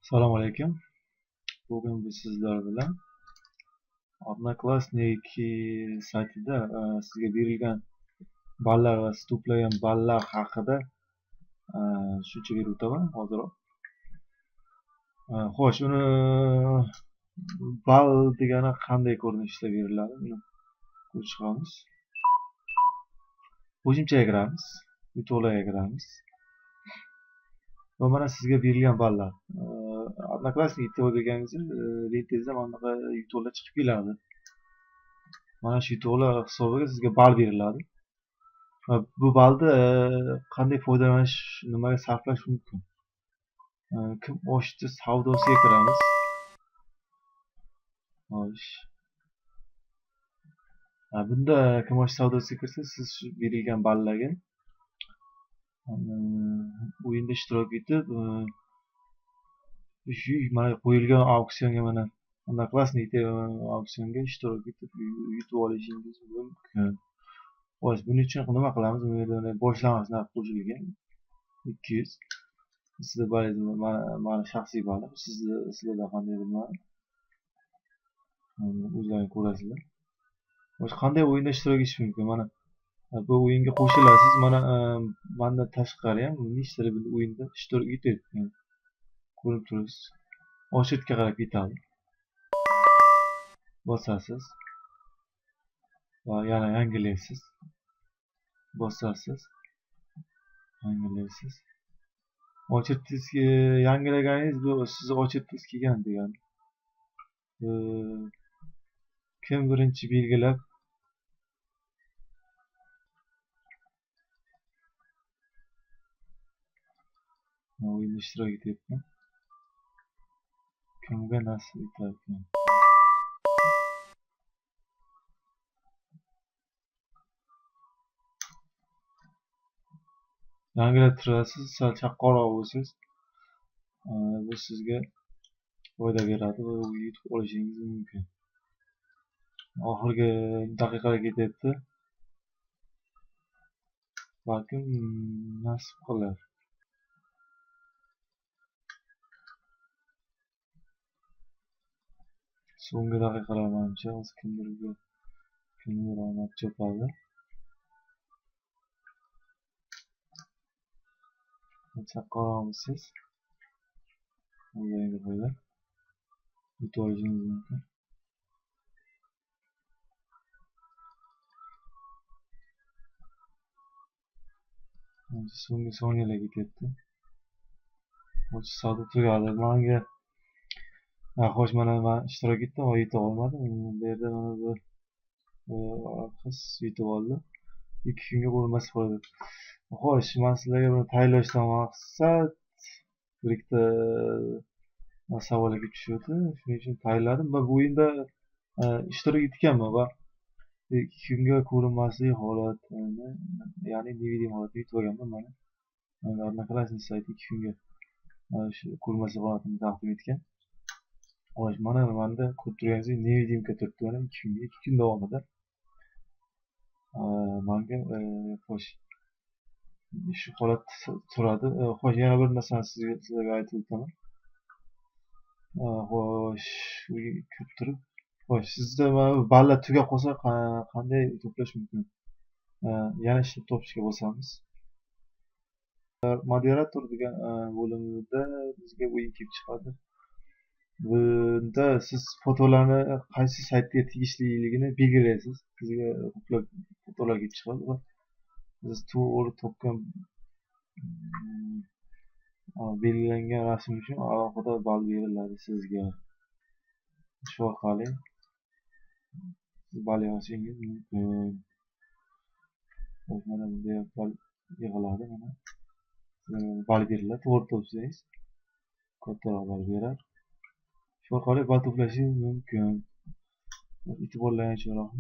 Assalomu alaykum. Bugun biz sizlar bilan Odnoklassnik saytida sizga berilgan ballar va siz to'plagan ballar haqida tushuncha berib o'taman hozirroq. Xo'sh, uni ball degani qanday ko'rinishda beriladi? Buni ko'rib chiqamiz. Qo'shimchaga kiramiz, yutuqlarga kiramiz. Va mana sizga berilgan ballar. Odnoklassnik deb o'ylaganingizda lentangizda mana bunaqa yutuqlar chiqib keladi. Mana shu yutuqlar hisobiga sizga ball beriladi. Va bu ballni qanday foydalanish, nimaga sarflash mumkin? Kim ochdi savdosiga kiramiz. Xo'sh. Bunda kim ochdi savdosiga kirsa, siz shu berilgan ballarga o'yinda ishtirok etib, shu mana qo'yilgan auksionga mana Odnoklassnik auksionga ishtirok etib yutib olishingiz mumkin. Xo'sh, buning uchun nima qilamiz? Bu yerda boshlang'ich narx qo'shilgan 200. Sizda mana shaxsiy ballar, sizlarda qanday bilmadim. O'zlaringiz ko'rasizlar. Xo'sh, qanday o'yinda ishtirok etish mumkin? Mana bu o'yinga qo'shilasiz. Mana bundan tashqari ham nechta o'yinda ishtirok etyapti. Ko'rib turibsiz. Ochirtga qarab ketadi. Bosasiz. Va yana yangilaysiz. Bosasiz. Yangilaysiz. Ochirtga yangilaganingiz bu siz ochirtga kelgan degani. Kim birinchi belgilab o'yinda ishtirok etyapti. Kimga nasib etarkan? Yangilab turasiz, sal chaqqonroq bo'lsangiz, bu sizga foyda beradi va yutib olishingiz mumkin. Oxirgi daqiqaga ketyapti. Balkim nasib qilar. So'nggi daqiqalar menimcha kimdir omad chopadi. Chaqqonroqmisiz? O'zlaringizga foyda. Yutib olishingiz mumkin. So'nggi soniyalar ketyapti. Xo'sh, savdo tugadi. Menga xo'sh, mana men ishtirok etdim va yuta olmadim. Bu yerda mana bu qiz yutib oldi. 2 kunga qo'yilmas foyda. Xo'sh, men sizlarga buni tayyorlashdan maqsad bir ikkita savolga tushyapti. Shuning uchun tayyorladim va bu o'yinda ishtirok etganman va 2 kunga ko'rinmaslik holatini, ya'ni nevidim holatni yutib olganman mana. Odnoklassnik sayti 2 kunga shu ko'rinmaslik holatini taqdim etgan. Xo'sh, mana menda ko'rib turganingizdek nevidimka turibdi mana 2 kunga, 2 kun davomida. Menga xo'sh, shu holat turadi. Xo'sh, yana bir narsani sizlarga aytib o'taman. Xo'sh, ko'rib turib, xo'sh, sizda mana bu ballar tugab qolsa qanday to'plash mumkin? Yana ishlab topishga bosamiz. Moderator degan bo'limda bizga o'yin kelib chiqadi. Bunda siz fotolarni qaysi saytga tegishliligini belgilaysiz. Sizga ko'plab fotolar kelib chiqadi va siz to'g'ri topgan belgilangan rasm uchun alohida ball beriladi sizga. Shu orqali ball yig'ishingiz mumkin. Mana bunday ball yig'iladi mana. Ball beriladi, to'g'ri topsangiz kattaroq ball beradi. Shu orqali ball to'plashingiz mumkin. E'tiborlaringiz uchun rahmat.